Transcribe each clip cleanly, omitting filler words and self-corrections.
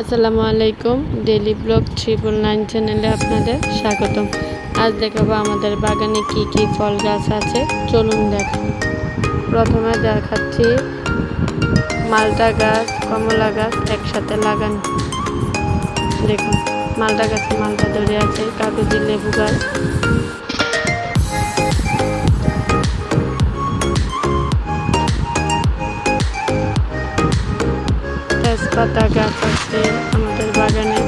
আসসালামু আলাইকুম। Daily blog 999 চ্যানেলে আপনাদের স্বাগতম। আজ দেখাবো আমাদের বাগানে কি কি ফল গাছ আছে, চলুন দেখাই। প্রথমে দেখাচ্ছি মালটা গাছ, কমলা গাছ একসাথে লাগানো। দেখুন মালটা গাছে মালটা ধরে আছে, কাগজি লেবু গাছ, তেজপাতা গাছ আছে আমাদের বাগানে,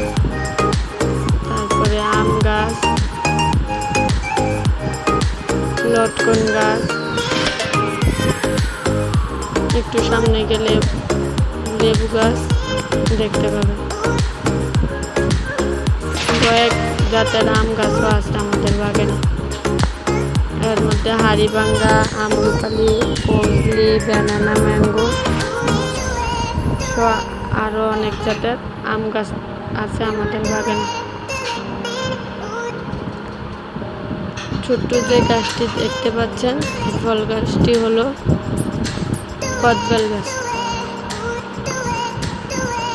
তারপরে আম গাছ, লটকন গাছ, একটু সামনে গেলে লেবু গাছ দেখতে পাবেন। কয়েক জাতের আম গাছও আছে আমাদের বাগানে। এর মধ্যে হাড়িভাঙ্গা, আমরুপালি, ফজলি, ব্যানানা, ম্যাঙ্গো আরও অনেক জাতের আম গাছ আছে আমাদের বাগানে। ছোট্ট যে গাছটি দেখতে পাচ্ছেন, এই ফল গাছটি হলো কদবেল গাছ।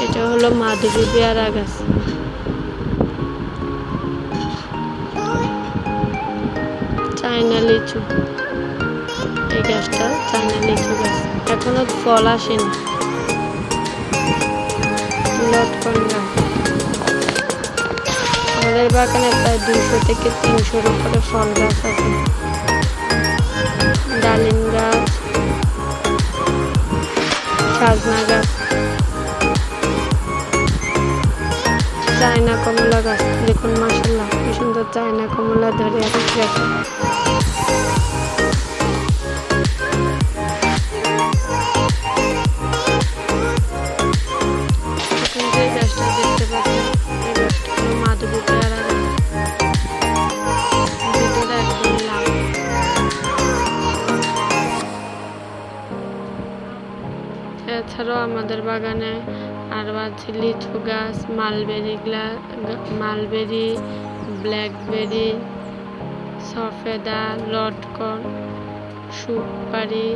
এটা হলো মাধবী পেয়ারা গাছ। চায়না লিচু, এই গাছটা চায়না লিচু গাছ, এখনো ফল আসেনি। লটকন গাছ, আমাদের বাগানে প্রায় 200 থেকে 300-র উপরে ফল গাছ আছে। ডালিম গাছ, সাজনা গাছ, চায়না কমলা গাছ, দেখুন মাশাআল্লাহ কি সুন্দর চায়না কমলা ধরে আছে গাছে। যে গাছটা দেখতে পাচ্ছেন, এই গাছটা হলো মাধবী পেয়ারা গাছ, ভিতরে একদম লাল। এছাড়াও আমাদের বাগানে আরও আছে লিচু গাছ, মালবেরি, ব্ল্যাকবেরি, সফেদা, লটকন, সুপারি।